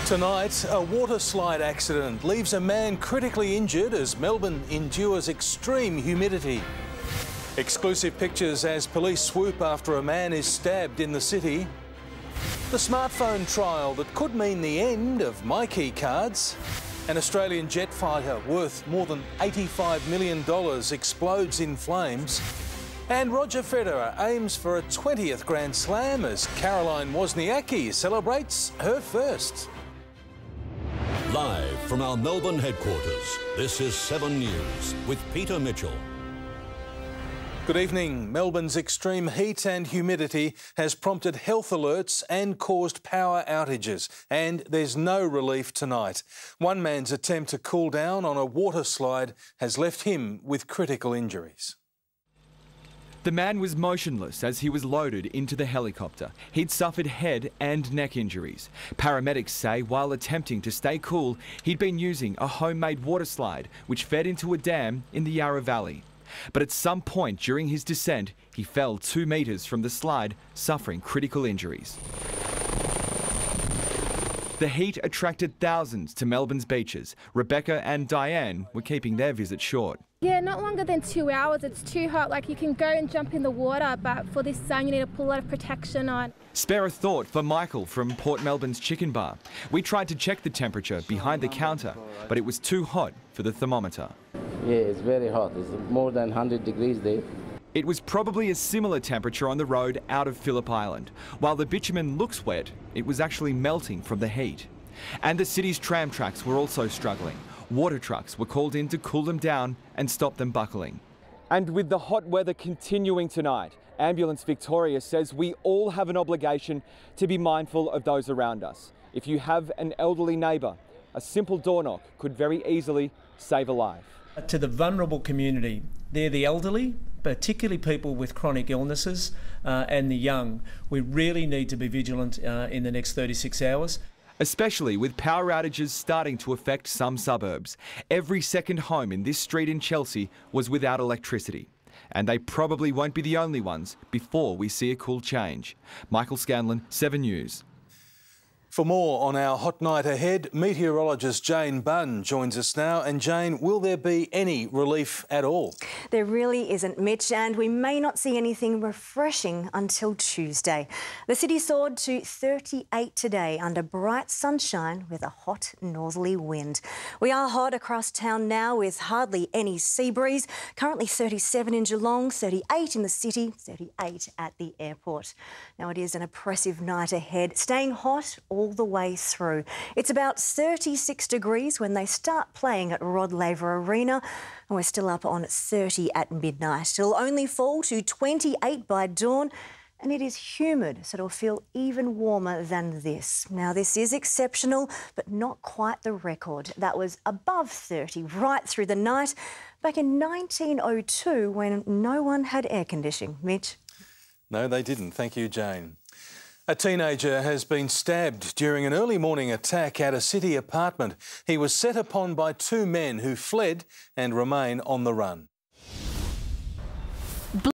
Tonight, a water slide accident leaves a man critically injured as Melbourne endures extreme humidity. Exclusive pictures as police swoop after a man is stabbed in the city. The smartphone trial that could mean the end of MyKey cards. An Australian jet fighter worth more than $85 million explodes in flames. And Roger Federer aims for a 20th Grand Slam as Caroline Wozniacki celebrates her first. Live from our Melbourne headquarters, this is 7 News with Peter Mitchell. Good evening. Melbourne's extreme heat and humidity has prompted health alerts and caused power outages, and there's no relief tonight. One man's attempt to cool down on a water slide has left him with critical injuries. The man was motionless as he was loaded into the helicopter. He'd suffered head and neck injuries. Paramedics say while attempting to stay cool, he'd been using a homemade water slide which fed into a dam in the Yarra Valley. But at some point during his descent, he fell 2 metres from the slide, suffering critical injuries. The heat attracted thousands to Melbourne's beaches. Rebecca and Diane were keeping their visit short. Yeah, not longer than 2 hours. It's too hot. Like, you can go and jump in the water, but for this sun, you need to put a lot of protection on. Spare a thought for Michael from Port Melbourne's Chicken Bar. We tried to check the temperature behind the counter, but it was too hot for the thermometer. Yeah, it's very hot. It's more than 100 degrees there. It was probably a similar temperature on the road out of Phillip Island. While the bitumen looks wet, it was actually melting from the heat. And the city's tram tracks were also struggling. Water trucks were called in to cool them down and stop them buckling. And with the hot weather continuing tonight, Ambulance Victoria says we all have an obligation to be mindful of those around us. If you have an elderly neighbour, a simple door knock could very easily save a life. To the vulnerable community, they're the elderly, particularly people with chronic illnesses, and the young. We really need to be vigilant in the next 36 hours. Especially with power outages starting to affect some suburbs. Every second home in this street in Chelsea was without electricity. And they probably won't be the only ones before we see a cool change. Michael Scanlon, 7 News. For more on our hot night ahead, meteorologist Jane Bunn joins us now. And Jane, will there be any relief at all? There really isn't, Mitch, and we may not see anything refreshing until Tuesday. The city soared to 38 today under bright sunshine with a hot northerly wind. We are hot across town now with hardly any sea breeze. Currently 37 in Geelong, 38 in the city, 38 at the airport. Now it is an oppressive night ahead, staying hot all the way through. It's about 36 degrees when they start playing at Rod Laver Arena, and we're still up on 30 at midnight. It'll only fall to 28 by dawn, and it is humid, so it'll feel even warmer than this. Now, this is exceptional, but not quite the record. That was above 30 right through the night back in 1902 when no one had air conditioning. Mitch? No, they didn't. Thank you, Jane. A teenager has been stabbed during an early morning attack at a city apartment. He was set upon by 2 men who fled and remain on the run.